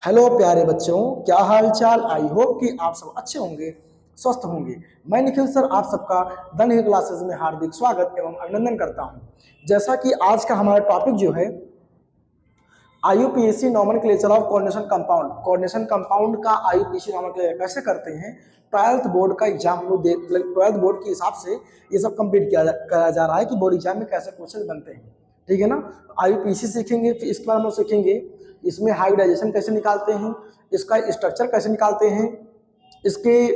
Hello प्यारे बच्चों, क्या हाल चाल। आई होप कि आप सब अच्छे होंगे, स्वस्थ होंगे। मैं निखिल सर आप सबका द निखिल क्लासेस में हार्दिक स्वागत एवं अभिनंदन करता हूं। जैसा कि आज का हमारा टॉपिक जो है IUPAC nomenclature of coordination compound का आईयूपीएसी नॉमेनक्लेचर कैसे करते हैं। 12th बोर्ड का एग्जाम हम लोग 12th बोर्ड के हिसाब से ये सब कंप्लीट कराया जा रहा है कि बोर्ड एग्जाम में कैसे क्वेश्चन बनते हैं। ठीक है ना। आईयूपीएसी सीखेंगे, फिर इसके बाद हम लोग सीखेंगे इसमें हाइब्रिडाइजेशन कैसे निकालते हैं, इसका स्ट्रक्चर कैसे निकालते हैं, इसके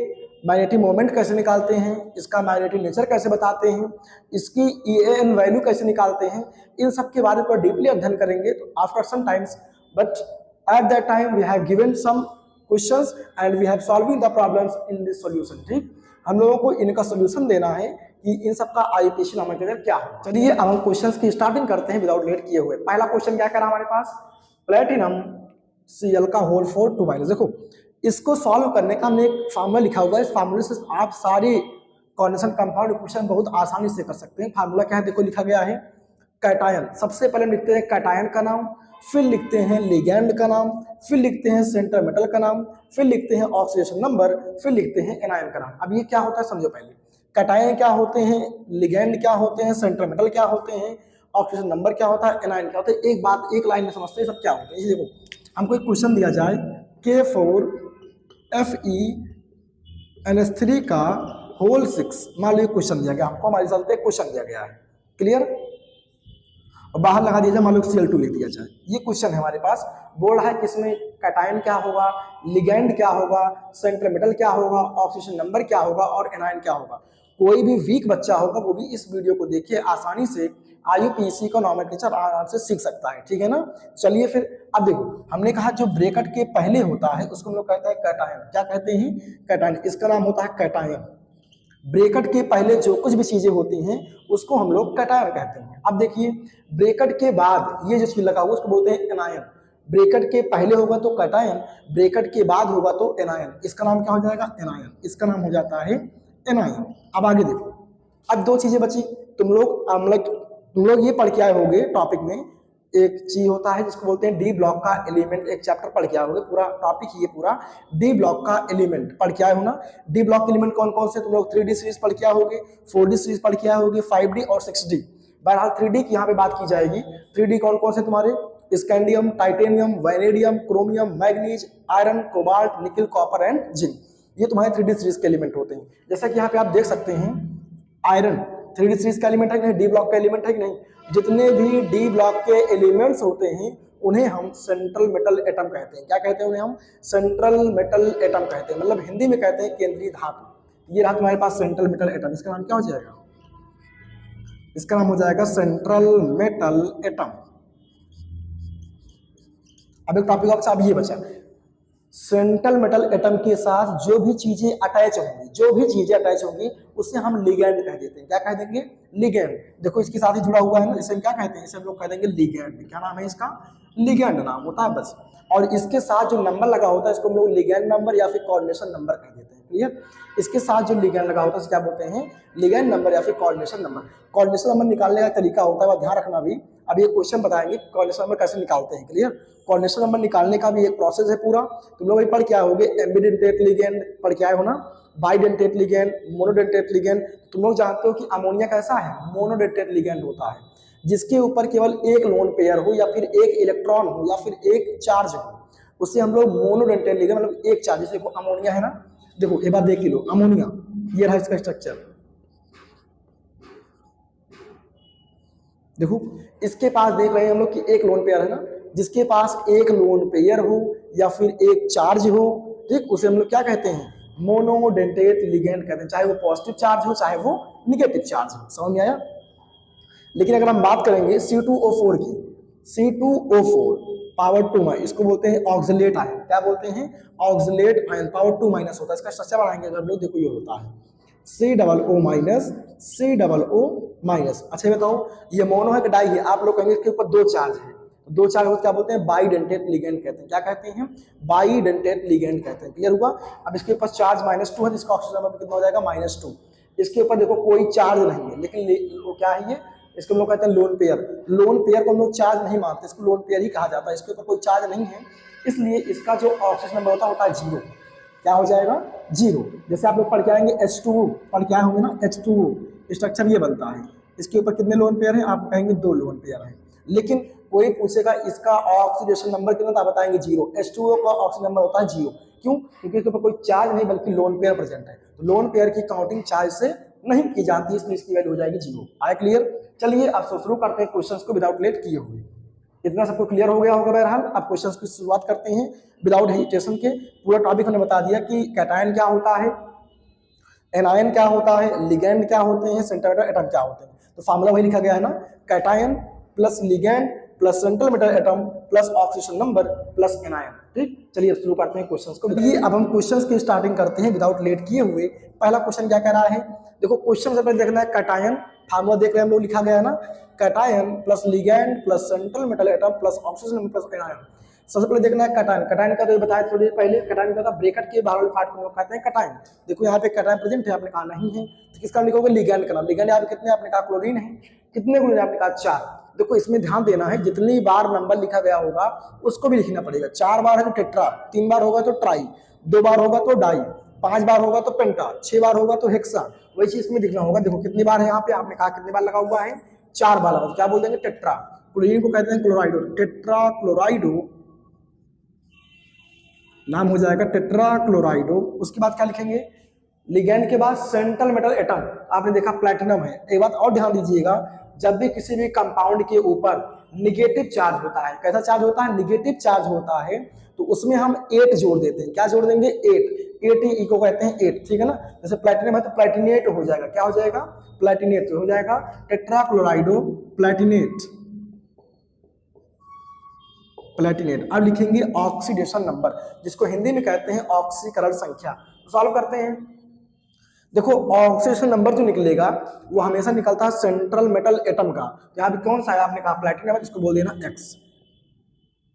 मैग्नेटिक मोमेंट कैसे निकालते हैं, इसका मैग्नेटिक नेचर कैसे बताते हैं, इसकी EAN वैल्यू कैसे निकालते हैं। इन सब के बारे में डीपली अध्ययन करेंगे। तो after some times but at that time we have given some questions and we have solving the problems in this solution. ठीक, हम लोगों को इनका सोल्यूशन देना है कि इन सब का आईयूपीएसी नॉमेनक्लेचर क्या है। चलिए अब हम क्वेश्चंस की स्टार्टिंग करते हैं विदाउट लेट किए हुए। पहला क्वेश्चन क्या करा हमारे पास, प्लेटिनम Cl का होल 4 2 माइनस। देखो इसको सॉल्व करने का हमने एक फार्मूला लिखा हुआ है। इस फार्मूले से आप सारे कोऑर्डिनेशन कंपाउंड इक्वेशन बहुत आसानी से कर सकते हैं। फार्मूला क्या है, देखो लिखा गया है कैटायन। सबसे पहले हम लिखते हैं कैटायन का नाम, फिर लिखते हैं लिगैंड का नाम, फिर लिखते हैं सेंटर मेटल का नाम, फिर लिखते हैं ऑक्सीडेशन नंबर, फिर लिखते हैं एनायन का नाम। अब ये क्या होता है समझो पहले। कैटायन क्या होते हैं, लिगैंड क्या होते हैं, सेंटर मेटल क्या होते हैं, ऑक्सीजन नंबर क्या होता है, एनायन क्या होता है। एक बात एक लाइन में समझते हैं सब क्या होता है। ये देखो हमको एक क्वेश्चन दिया जाए K4FeNH3 का होल 6, मान लो क्वेश्चन दिया गया हमको, हमारे चलते क्वेश्चन दिया गया है, क्लियर। और बाहर लगा दिया जाए, मान लो Cl2 लिख दिया जाए। ये क्वेश्चन है हमारे पास। बोल रहा है कि इसमें कैटायन क्या होगा, लिगैंड क्या होगा, सेंट्रल मेटल क्या होगा, ऑक्सीजन नंबर क्या होगा और एनायन क्या होगा। कोई भी वीक बच्चा होगा वो भी इस वीडियो को देखिए आसानी से आईयूपीएसी का नॉमेनक्लेचर आराम से सीख सकता है। ठीक है ना। चलिए फिर अब देखो हमने कहा जो ब्रैकेट के पहले होता है उसको हम लोग कहते हैं कैटायन। क्या कहते हैं, कैटायन। इसका नाम होता है कैटायन। ब्रैकेट के पहले जो कुछ भी चीजें होती हैं उसको हम लोग कैटायन कहते हैं। अब देखिए ब्रैकेट के बाद ये जो चीज लगा हुआ उसको बोलते हैं एनायन। ब्रैकेट के पहले होगा तो कैटायन, ब्रैकेट के बाद होगा तो एनायन। इसका नाम क्या हो जाएगा, एनायन। इसका नाम हो जाता है एनायन। अब आगे देखो, अब दो चीजें बची। तुम लोग ये पढ़ के आए होंगे टॉपिक में, एक चीज होता है जिसको बोलते हैं डी ब्लॉक का एलिमेंट। एक चैप्टर पढ़ के आए होंगे, पूरा टॉपिक ही ये पूरा डी ब्लॉक का एलिमेंट पढ़ के आए हो ना। डी ब्लॉक एलिमेंट कौन कौन से, तुम लोग 3D सीरीज पढ़ के आए होंगे, 4D सीरीज पढ़ के आए होंगे, 5D और 6D। बहरहाल 3D की यहाँ पे बात की जाएगी। 3D कौन कौन से तुम्हारे, scandium, titanium, vanadium, chromium, manganese, iron, cobalt, निकल, कॉपर एंड जिंक। ये तुम्हारे 3D सीरीज के एलिमेंट होते हैं। जैसा कि यहाँ पे आप देख सकते हैं आयरन 3D सीरीज का एलिमेंट है कि नहीं, डी ब्लॉक का एलिमेंट है कि नहीं। जितने भी डी ब्लॉक के एलिमेंट्स होते हैं उन्हें हम सेंट्रल मेटल एटम कहते हैं। क्या कहते हैं उन्हें हम, सेंट्रल मेटल एटम कहते हैं। मतलब हिंदी में कहते हैं केंद्रीय धातु। ये रहा तुम्हारे पास सेंट्रल मेटल एटम। इसका नाम क्या हो जाएगा, इसका नाम हो जाएगा सेंट्रल मेटल एटम। अब एक टॉपिक अब ये बचा, सेंट्रल मेटल एटम के साथ जो भी चीजें अटैच होंगी, जो भी चीजें अटैच होंगी उसे हम लिगैंड कह देते हैं। क्या कह देंगे, लिगैंड। देखो इसके साथ ही जुड़ा हुआ है ना, इसे हम क्या कहते हैं, इसे हम लोग कह देंगे लिगैंड। क्या नाम है इसका, लिगैंड नाम होता है बस। और इसके साथ जो नंबर लगा होता है इसको हम लोग लिगैंड नंबर या फिर कोऑर्डिनेशन नंबर कह देते हैं। क्लियर। इसके साथ जो लिगैंड लगा होता है क्या बोलते हैं, लिगैंड नंबर या फिर कोऑर्डिनेशन नंबर। कोऑर्डिनेशन नंबर निकालने का तरीका होता है, वह ध्यान रखना भी। अब ये क्वेश्चन बताएंगे कोऑर्डिनेशन नंबर कैसे निकालते हैं। क्लियर। कोऑर्डिनेशन नंबर निकालने का भी एक प्रोसेस है पूरा। तुम लोग पढ़ के आए होगे, एम्बीडेंटेट लिगैंड पढ़ के आए हो ना, बाइडेंटेट लिगैंड, मोनोडेंटेट लिगैंड। तुम लोग जानते हो कि अमोनिया कैसा है, मोनोडेंटेट लिगैंड होता है, जिसके ऊपर केवल एक लोन पेयर हो या फिर एक इलेक्ट्रॉन हो या फिर एक चार्ज हो, उसे हम लोग मोनोडेंटेट लिगैंड, मतलब एक चार्ज। जैसे देखो अमोनिया है ना, देखो एक बार देख लो अमोनिया, ये रहा इसका स्ट्रक्चर। देखो इसके पास देख रहे हैं हम लोग कि एक लोन पेयर है ना, जिसके पास एक लोन पेयर हो या फिर एक चार्ज हो, ठीक, उसे हम लोग क्या कहते हैं, मोनोडेंटेट लिगैंड कहते हैं। चाहे वो पॉजिटिव चार्ज हो चाहे वो निगेटिव चार्ज हो। समझ में आया। लेकिन अगर हम बात करेंगे C2O4 की, C2O4 पावर 2 इसको बोलते हैं ऑक्सलेट आयन। क्या बोलते हैं, ऑक्सलेट आयन। पावर 2 होता है। इसका स्ट्रक्चर बढ़ाएंगे अगर लोग, देखो ये होता है C+O-, अच्छा बताओ ये मोनो है कि डाई है, आप लोग कहेंगे इसके ऊपर दो चार्ज है, दो चार्ज हो क्या बोलते हैं, बाइडेंटेट लिगैंड कहते हैं। क्या कहते हैं, बाइडेंटेट लिगैंड कहते हैं। क्लियर हुआ। अब इसके ऊपर चार्ज -2 है, इसका ऑक्सीजन नंबर कितना हो जाएगा, -2। इसके ऊपर देखो कोई चार्ज नहीं है, लेकिन वो क्या है, ये इसको हम लोग कहते हैं लोन पेयर। लोन पेयर को हम लोग चार्ज नहीं मानते, इसको लोन पेयर ही कहा जाता है। इसके ऊपर कोई चार्ज नहीं है इसलिए इसका जो ऑक्सीजन नंबर होता है जीरो। क्या हो जाएगा? जीरो। जैसे आप लोग पढ़ के आएंगे H2O, पढ़ के आए होंगे ना, H2O स्ट्रक्चर ये बनता है। इसके ऊपर कितने लोन पेयर हैं? आप कहेंगे 2 लोन पेयर हैं। लेकिन कोई पूछेगा इसका ऑक्सीडेशन नंबर कितना, आप बताएंगे जीरो। H2O का ऑक्सीजन नंबर होता है जीरो। क्यों? क्योंकि इसके ऊपर कोई चार्ज नहीं बल्कि लोन पेयर प्रेजेंट है। तो लोन पेयर की काउंटिंग चार्ज से नहीं की जाती, इसलिए इसकी वैल्यू हो जाएगी जीरो। आया क्लियर? चलिए अब शुरू करते हैं क्वेश्चंस को विदाउट लेट किए हुए। इतना सबको क्लियर हो गया होगा बहरहाल। अब क्वेश्चंस की शुरुआत करते हैं विदाउट हेजिटेशन के। पूरा टॉपिक हमने बता दिया कि कैटायन क्या होता है, एनायन क्या होता है, लिगेंड क्या होते हैं, सेंट्रल मेटल एटम क्या होते हैं। तो फार्मूला वही लिखा गया है ना, cation plus ligand plus central metal atom plus oxygen number plus anion. ठीक, चलिए अब शुरू करते हैं क्वेश्चंस को। ये अब हम क्वेश्चंस की स्टार्टिंग करते हैं विदाउट लेट किए हुए। पहला क्वेश्चन क्या कह रहा है? देखो क्वेश्चन से देखना है कैटायन, फार्मूला देख रहे हैं हम लोग, लिखा गया है ना, cation plus ligand plus central metal atom plus oxygen number plus anion. सबसे पहले देखना है कैटायन। कैटायन का तो बताया थोड़ी देर पहले, कैटायन का ब्रैकेट के बाहर वाले पार्ट को लोग कहते हैं कैटायन। देखो यहाँ पे कैटायन प्रेजेंट है, आपने कहा नहीं है, तो किसका लिखोगे? लिगेंड का नाम। लिगेंड यहाँ पे कितने, आपने कहा क्लोरीन है। कितने क्लोरीन? आपने कहा 4। देखो इसमें ध्यान देना है, जितनी बार नंबर लिखा गया होगा उसको भी लिखना पड़ेगा। 4 बार है तो टेट्रा, 3 बार होगा तो ट्राई, 2 बार होगा तो डाई, 5 बार होगा तो पेंटा, 6 बार होगा तो हेक्सा। वही चीज इसमें लिखना होगा। देखो कितनी बार है यहाँ पे, आपने कहा कितनी बार लगा हुआ है? 4 बार लगा। क्या बोल देंगे? टेट्रा। क्लोरीन को कहते हैं क्लोराइडो, टेट्रा क्लोराइडो नाम हो जाएगा, टेट्रा क्लोराइडो। उसके बाद क्या लिखेंगे? लिगेंड के बाद सेंट्रल मेटल एटम, आपने देखा प्लैटिनम है। एक बात और ध्यान दीजिएगा, जब भी किसी भी कंपाउंड के ऊपर निगेटिव चार्ज होता है, कैसा चार्ज होता है? निगेटिव चार्ज होता है, तो उसमें हम 8 जोड़ देते हैं। क्या जोड़ देंगे? 8 ही को कहते हैं 8। ठीक है ना? जैसे प्लैटिनम है तो प्लैटिनेट हो जाएगा। क्या हो जाएगा? प्लैटिनेट हो जाएगा, टेट्रा क्लोराइडो प्लैटिनेट, प्लैटिनेट। अब लिखेंगे ऑक्सीडेशन नंबर, जिसको हिंदी में कहते हैं ऑक्सीकरण संख्या। तो सॉल्व करते हैं। देखो ऑक्सीडेशन नंबर जो निकलेगा वो हमेशा निकलता है सेंट्रल मेटल एटम का। तो यहाँ पे कौन सा है? आपने कहा प्लैटिनम है, इसको बोल देना x।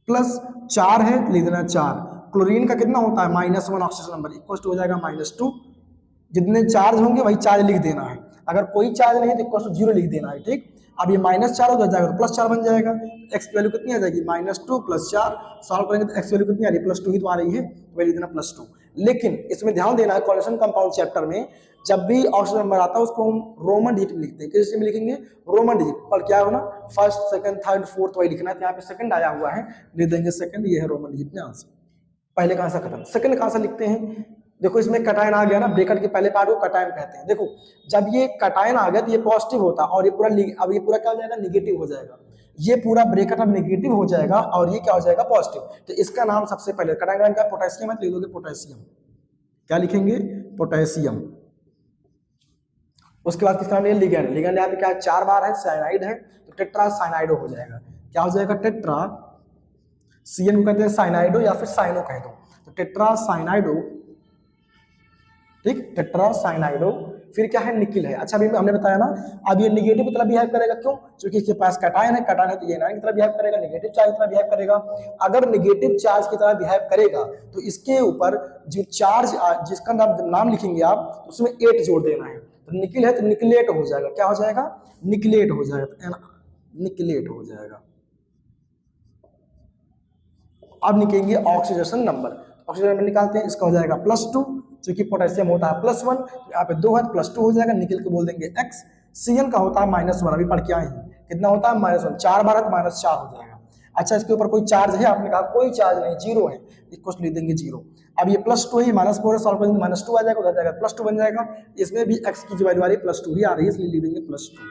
प्लस 4 है, लिख देना 4। क्लोरीन का कितना होता है? -1 ऑक्सीडेशन नंबर, इक्वल टू हो जाएगा -2। जितने चार्ज होंगे वही चार्ज लिख देना है। अगर कोई चार्ज नहीं तो इक्वल टू 0 लिख देना है। ठीक, अब ये -4 हो जाएगा तो +4 बन जाएगा। x की वैल्यू कितनी आ जाएगी? -2 + 4। सॉल्व करेंगे तो x वैल्यू कितनी आ रही है? +2 ही तो आ रही है, तो वही लिख देना +2। लेकिन इसमें ध्यान देना है, कोऑर्डिनेशन कंपाउंड चैप्टर में जब भी ऑक्सीजन नंबर आता है उसको हम रोमन डिजिट में लिखते हैं। किस में लिखेंगे? Roman digit. पर क्या होना? फर्स्ट, सेकंड, थर्ड, फोर्थ वही लिखना है। यहाँ पे सेकंड आया हुआ है, लिख देंगे सेकंड। ये है रोमन डिजिट में आंसर। पहले कहां से खत्म, सेकंड कहां से लिखते हैं? देखो इसमें कटायन आ गया ना, ब्रैकेट के पहले पार्ट को कटायन कहते हैं। देखो जब ये कटायन आ गया तो ये पॉजिटिव होता और ये पूरा, अब ये पूरा क्या हो जाएगा? निगेटिव हो जाएगा। ये पूरा ब्रैकेट अब निगेटिव हो जाएगा और ये क्या हो जाएगा? पॉजिटिव। तो इसका नाम सबसे पहले कटायन का पोटेशियम है, तो लिख दोगे पोटेशियम। क्या लिखेंगे? पोटेशियम। उसके बाद किसका नाम है? लिगेंड। लिगेंड यहाँ पे क्या 4 बार है, साइनाइड है, तो टेट्रा साइनाइडो हो जाएगा। क्या हो जाएगा? टेट्रा, CN को कहते हैं साइनाइडो या फिर साइनो कह दो, तो टेट्रा साइनाइडो। ठीक, टेट्रा साइनाइडो। फिर क्या है? निकिल है। अच्छा अभी हमने बताया ना, अब ये निगेटिव की तरह बिहेव करेगा। क्यों? क्योंकि इसके पास कैटायन है, कैटायन है तो ये एनायन की तरह बिहेव करेगा, निगेटिव चार्ज की तरह बिहेव करेगा। अगर निगेटिव चार्ज की तरह बिहेव करेगा तो इसके ऊपर जो चार्ज, जिसका नाम लिखेंगे आप, उसमें 8 जोड़ देना है। तो निकिल है तो निकलेट हो जाएगा। क्या हो जाएगा? निकलेट हो जाएगा, निकलेट हो जाएगा। अब निकलेंगे ऑक्सीडेशन नंबर। ऑक्सीडेशन नंबर निकालते हैं, इसका हो जाएगा +2, क्योंकि पोटेशियम होता है +1, तो यहाँ पे 2 है, +2 हो जाएगा। निकल के बोल देंगे x। CN का होता है -1, अभी पढ़ के आए हैं। कितना होता है? -1। 4 बार है तो -4 हो जाएगा। अच्छा इसके ऊपर कोई चार्ज है? आपने कहा कोई चार्ज नहीं, 0 है, इक्वल लिख देंगे 0। अब ये +2 ही -4 है, सॉल्व करेंगे -2 आ जाएगा, उधर जाएगा +2 बन जाएगा। इसमें भी x की जो वैल्यू आ रही है +2 ही आ रही है, इसलिए लिख देंगे +2।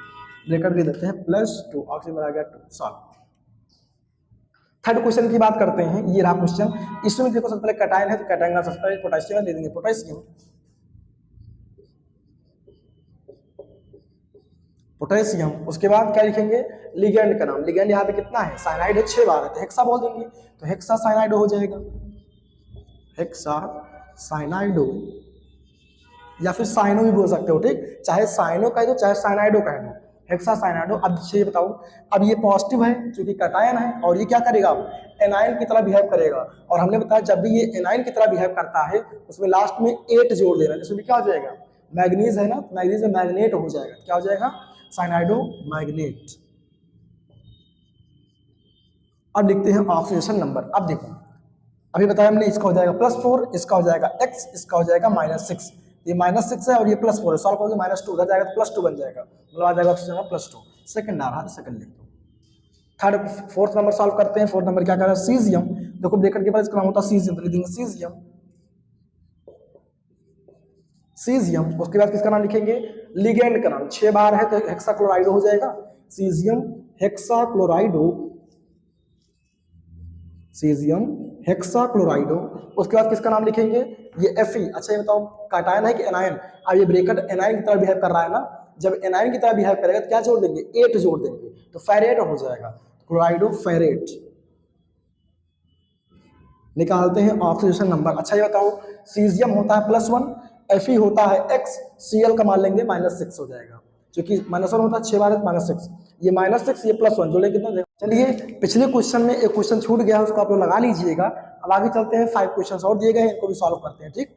लेकर दे देते हैं +2, ऑक्सीजन आ गया 2। सॉल्व। थर्ड क्वेश्चन की बात करते हैं। ये रहा क्वेश्चन। इसमें देखो सबसे पहले कैटायन है तो कैटायन का सबसे पहले पोटेशियम ले देंगे, पोटेशियम। पोटेशियम। उसके बाद क्या लिखेंगे? लिगेंड का नाम। लिगेंड यहाँ पे कितना है? साइनाइड है, 6 बार है, तो हेक्सा बोल देंगे, तो हेक्सा साइनाइडो हो जाएगा। हेक्सा साइनाइडो या फिर साइनो भी बोल सकते हो। ठीक, चाहे साइनो कह दो चाहे साइनाइडो कह दो, हेक्सा साइनाइडो। अब ये बताओ, अब ये पॉजिटिव है क्योंकि कैटायन है, और ये क्या करेगा? एनायन की तरह बिहेव करेगा। और हमने बताया जब भी ये एनायन की तरह बिहेव करता है उसमें लास्ट में 8 जोड़ देना, जिसमें क्या हो जाएगा? मैग्नीज है ना, मैग्नीज में मैग्नेट हो जाएगा। क्या हो जाएगा? साइनाइडो मैग्नेट। अब लिखते हैं ऑक्सीडेशन नंबर। अब देखो अभी बताया हमने, इसका हो जाएगा +4, इसका हो जाएगा x, इसका हो जाएगा -6। ये -6 है और ये +4 है, सॉल्व करोगे -2 उधर जाएगा तो +2 बन जाएगा, मतलब आ जाएगा ऑप्शन नंबर +2। सेकंड आ रहा है, सेकंड लिख दो। थर्ड, फोर्थ नंबर सॉल्व करते हैं। फोर्थ नंबर क्या कर रहा है, सीजियम। देखो ब्रेकेट के बाद इसका नाम होता है सीजियम, तो लिख देंगे सीजियम। सीजियम, उसके बाद किसका नाम लिखेंगे, लिगेंड का नाम, 6 बार है तो हेक्साक्लोराइडो हो जाएगा, सीजियम हेक्साक्लोराइडो, सीजियम हेक्साक्लोराइडो। उसके बाद किसका नाम लिखेंगे, ये Fe। अच्छा ये बताओ कैटायन है कि एनायन, अब ये ब्रेकेट एनायन की तरह बिहेव कर रहा है ना, जब एनायन की तरह बिहेव करेगा तो क्या जोड़ देंगे, 8 जोड़ देंगे, तो फेरेट हो जाएगा, क्लोराइडो फेरेट। निकालते हैं ऑक्सीडेशन नंबर। अच्छा ये बताओ, सीजियम होता है +1, Fe होता है x, Cl का मान लेंगे -6 हो जाएगा, क्योंकि -1 होता है 6 बार -6, ये -6 ये +1 जोड़े कितना देगा। चलिए पिछले क्वेश्चन में एक क्वेश्चन छूट गया, उसको आप लोग लगा लीजिएगा। अब आगे चलते हैं, 5 क्वेश्चन और दिए गए हैं, इनको भी सॉल्व करते हैं। ठीक,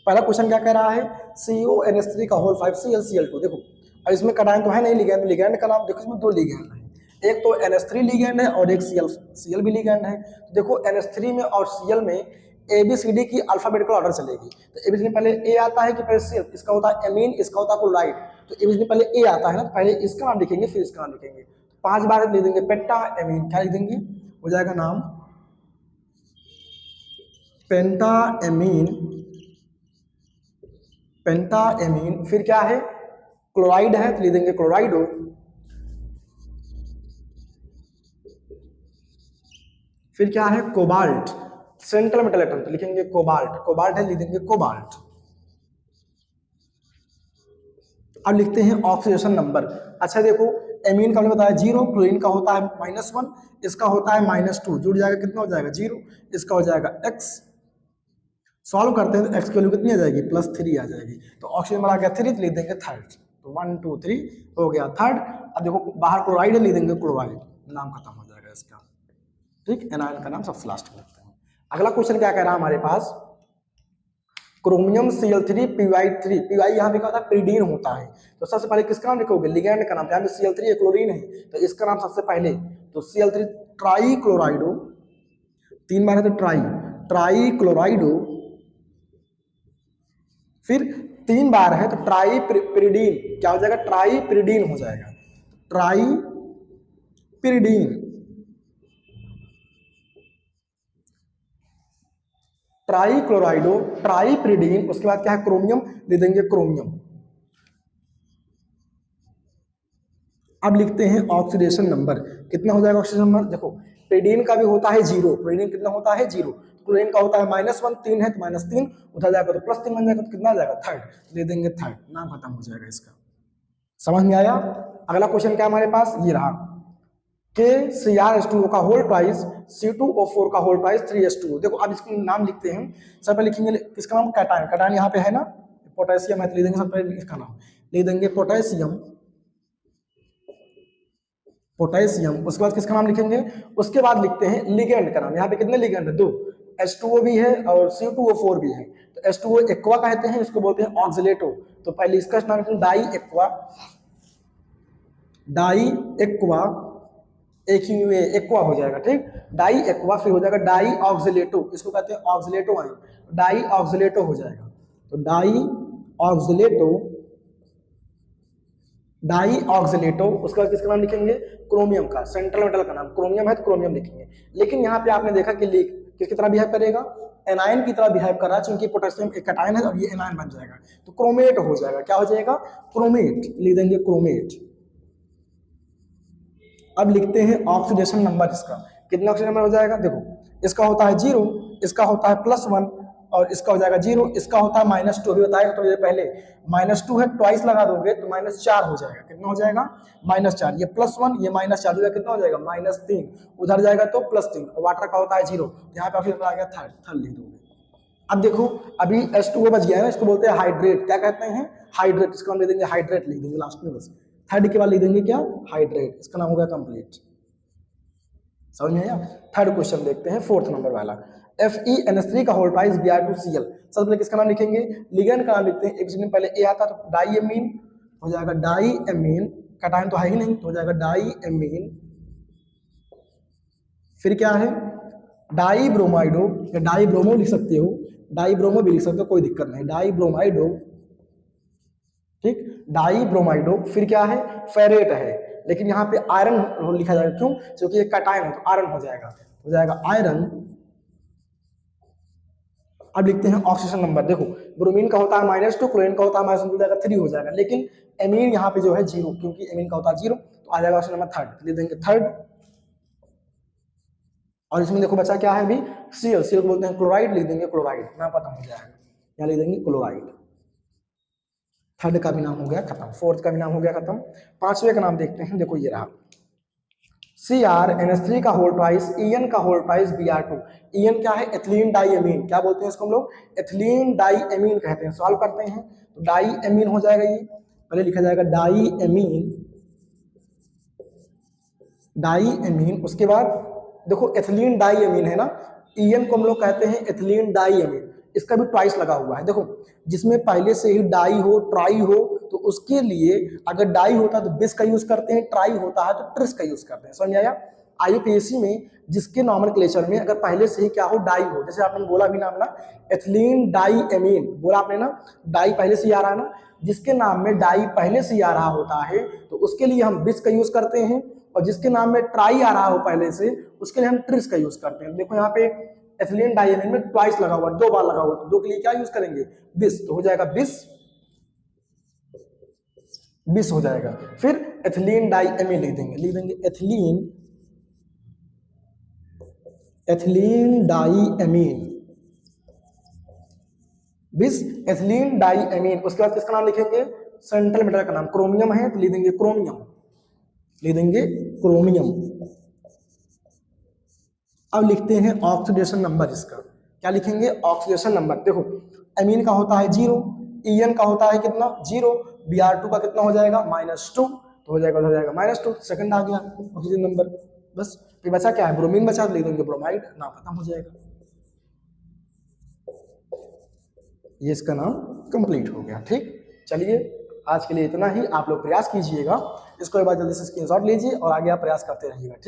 पहला क्वेश्चन क्या कह रहा है, CONH3 का होल 5 ClCl2। देखो अब इसमें कैटायन तो है नहीं, लिगेंड, लिगेंड का नाम देखो, इसमें 2 लिगेंड है, एक तो NH3 लिगेंड है और एक Cl भी लिगेंड है। तो देखो NH3 में और Cl में ABCD की अल्फाबेटिकल ऑर्डर चलेगी, तो ABCD में पहले A आता है कि पहले Cl, इसका होता है एमीन, इसका होता है क्लोराइड, तो ABCD में पहले A आता है ना, पहले इसका नाम लिखेंगे फिर इसका नाम लिखेंगे। 5 बार लिख देंगे पेंटा एमीन, क्या लिख देंगे, हो जाएगा नाम पेंटा एमीन, पेंटा एमीन। फिर क्या है, क्लोराइड है तो लिख देंगे क्लोराइडो, फिर क्या है कोबाल्ट, सेंट्रल मेटल एटम तो लिखेंगे कोबाल्ट, कोबाल्ट है लिख देंगे कोबाल्ट। अब लिखते हैं ऑक्सीडेशन नंबर। अच्छा देखो एमीन का हमने बताया 0, क्लोरीन का होता है -1, इसका होता है -2, जुड़ जाएगा कितना हो जाएगा 0, इसका हो जाएगा x। सॉल्व करते हैं तो x की वैल्यू कितनी आ जाएगी, +3 आ जाएगी, तो ऑक्सीजन नंबर आ गया 3, तो लिख देंगे थर्ड, तो 1 2 3 हो गया थर्ड। अब देखो बाहर क्लोराइड है, लिख देंगे क्लोराइड, नाम खत्म हो जाएगा इसका। ठीक, एनायन का नाम सबसे लास्ट में रखते हैं। अगला क्वेश्चन क्या कह रहा है हमारे पास, क्रोमियम Cl3 Py3, Py यहाँ पे क्या होता है, पिरीडीन होता है, तो सबसे पहले किसका नाम लिखोगे, लिगेंड का नाम, यहाँ पे Cl3 क्लोरीन है तो इसका नाम सबसे पहले, तो Cl3 ट्राई क्लोराइडो, 3 बार है तो ट्राई क्लोराइडो, फिर 3 बार है तो ट्राई पिरीडीन, क्या हो जाएगा, ट्राई पिरीडीन हो जाएगा, try pyridine, try क्लोराइडो, try pyridine. उसके बाद क्या है क्रोमियम, दे देंगे क्रोमियम। अब लिखते हैं ऑक्सीडेशन नंबर, कितना हो जाएगा ऑक्सीडेशन नंबर, देखो पिरीडीन का भी होता है 0, पिरीडीन कितना होता है 0, क्लोरीन का होता है -1, 3 है तो -3, उधर जाएगा तो +3 बन जाएगा, तो कितना जाएगा थर्ड, दे देंगे थर्ड, नाम खत्म हो जाएगा इसका। समझ में आया। अगला क्वेश्चन क्या हमारे पास, ये रहा KCrH2O का होल प्राइस C2O4 का होल प्राइस 3H2O। देखो अब इसका नाम लिखते हैं, सब पहले लिखेंगे किसका नाम, कैटायन, कैटायन यहाँ पे है ना, पोटेशियम है तो लिख देंगे सब पहले इसका नाम, लिख देंगे पोटेशियम, पोटेशियम। उसके बाद किसका नाम लिखेंगे, उसके बाद लिखते हैं लिगेंड का नाम, यहाँ पे कितने लिगेंड है, 2, H2O भी है और C2O4 भी है, तो H2O एक्वा कहते हैं, इसको बोलते हैं ऑक्सिलेटो, तो पहले इसका नाम लिखेंगे डाई एक्वा, डाई एक्वा, एक ही एक्वा हो जाएगा, ठीक, डाई एक्वा, फिर हो जाएगा डाई ऑक्सिलेटो, इसको कहते हैं ऑक्सिलेटो आयन, डाई ऑक्सिलेटो हो जाएगा, तो डाई ऑक्सिलेटो, डाई ऑक्सिलेटो। उसके बाद किसका नाम लिखेंगे, क्रोमियम का, सेंट्रल मेटल का नाम, क्रोमियम है तो क्रोमियम लिखेंगे। लेकिन यहाँ पे आपने देखा कि किसकी तरह बिहेव करेगा, एनायन की तरह बिहेव कर रहा है, क्योंकि पोटेशियम एक कैटायन है और ये एनायन बन जाएगा, तो क्रोमेट हो जाएगा, क्या हो जाएगा, क्रोमेट, लिख देंगे क्रोमेट। अब लिखते हैं ऑक्सीडेशन नंबर, इसका कितना ऑक्सीडेशन नंबर हो जाएगा, देखो इसका होता है 0, इसका होता है +1 और इसका हो जाएगा 0, इसका होता है -2, अभी बताया तो ये पहले -2 है, ट्वाइस लगा दोगे तो -4 हो जाएगा, कितना हो जाएगा -4, ये +1 ये -4 हो जाएगा, कितना हो जाएगा -3, उधर जाएगा तो +3, वाटर का होता है 0, यहाँ पे ऑक्सीजन आ गया थर्ड लिख दोगे। अब देखो अभी H2O बच गया है ना, इसको बोलते हैं हाइड्रेट, क्या कहते हैं हाइड्रेट, इसका नाम ले देंगे हाइड्रेट, लिख देंगे लास्ट में, बस थर्ड के बाद लिख देंगे क्या, हाइड्रेट, इसका नाम हो गया कंप्लीट। समझ में आया। थर्ड क्वेश्चन देखते हैं, फोर्थ नंबर वाला, FeNH3 का होल प्राइस Br2Cl। सबसे पहले किसका नाम लिखेंगे, लिगेंड का नाम लिखते हैं, एबीसी में पहले ए आता तो डाई एमीन हो जाएगा, डाई एमीन, कैटायन तो है ही नहीं तो हो जाएगा डाई एमीन, फिर क्या है डाई ब्रोमाइड हो या डाई ब्रोमो लिख सकते हो, डाई ब्रोमो भी लिख सकते हो, कोई दिक्कत नहीं, डाई ब्रोमाइड हो, ठीक, डाई ब्रोमाइड हो, फिर क्या है, फेरेट है, लेकिन यहाँ पे आयरन लिखा जाएगा, क्यों, क्योंकि ये कटायन है तो आयरन हो जाएगा आयरन। अब लिखते हैं ऑक्सीजन नंबर, देखो ब्रोमीन का होता है -2, क्लोरीन का होता है -1, हो जाएगा 3 हो जाएगा, लेकिन एमीन यहाँ पे जो है 0, क्योंकि एमीन का होता है 0, तो आ जाएगा ऑप्शन नंबर 3, लिख देंगे 3। और इसमें देखो बचा क्या है अभी, सीएल, सीएल को बोलते हैं क्लोराइड, लिख देंगे क्लोराइड, नाम खत्म हो जाएगा, यहाँ लिख देंगे क्लोराइड। थर्ड का भी नाम हो गया खत्म, फोर्थ का भी नाम हो गया खत्म। पांचवें का नाम देखते हैं, देखो ये रहा, CrNH3 का होल ट्वाइस, EN का होल ट्वाइस Br2। EN क्या है, एथिलीन डाई एमीन, क्या बोलते हैं इसको हम लोग, एथिलीन डाई एमीन कहते हैं। सॉल्व करते हैं तो डाई एमीन हो जाएगा, ये पहले लिखा जाएगा डाई एमीन, डाई एमीन। उसके बाद देखो एथिलीन डाई एमीन है ना, EN को हम लोग कहते हैं एथिलीन डाई एमीन, इसका भी ट्वाइस लगा हुआ है। देखो जिसमें पहले से ही डाई हो, ट्राई हो, तो उसके लिए अगर डाई होता है तो बिस का यूज करते हैं, ट्राई होता है तो ट्रिस का यूज करते हैं, समझ आया। IUPAC में जिसके नॉमेनक्लेचर में अगर पहले से ही क्या हो, डाई हो, जैसे आपने बोला भी नाम ना, एथिलीन डाई एमीन बोला आपने ना, डाई पहले से ही आ रहा है ना, जिसके नाम में डाई पहले से ही आ रहा होता है तो उसके लिए हम बिस का यूज करते हैं, और जिसके नाम में ट्राई आ रहा हो पहले से, उसके लिए हम ट्रिस का यूज करते हैं। देखो यहाँ पे एथिलीन डाई एमीन में ट्वाइस लगा हुआ, 2 बार लगा हुआ, तो 2 के लिए क्या यूज करेंगे, बिस, तो हो जाएगा बिस, बिस हो जाएगा। फिर एथिलीन डाई एमीन लिख देंगे एथिलीन, एथिलीन डाई एमीन, बिस एथिलीन डाई एमीन। उसके बाद किसका नाम लिखेंगे, सेंट्रल मेटल का नाम, क्रोमियम है तो लिख देंगे क्रोमियम, लिख देंगे क्रोमियम। अब लिखते हैं ऑक्सीडेशन नंबर, इसका क्या लिखेंगे, ऑक्सीडेशन नंबर। देखो एमीन का होता है 0, EN का होता है कितना 0, Br2 का कितना हो जाएगा -2, तो हो जाएगा -2, सेकंड आ गया ऑक्सीजन नंबर। बस फिर बचा क्या है, ब्रोमीन बचा, लिख देंगे ब्रोमाइड, नाम खत्म हो जाएगा, ये इसका नाम कंप्लीट हो गया। ठीक, चलिए आज के लिए इतना ही, आप लोग प्रयास कीजिएगा, इसको एक बार जल्दी से स्क्रीनशॉट लीजिए और आगे आप प्रयास करते रहिएगा। ठीक।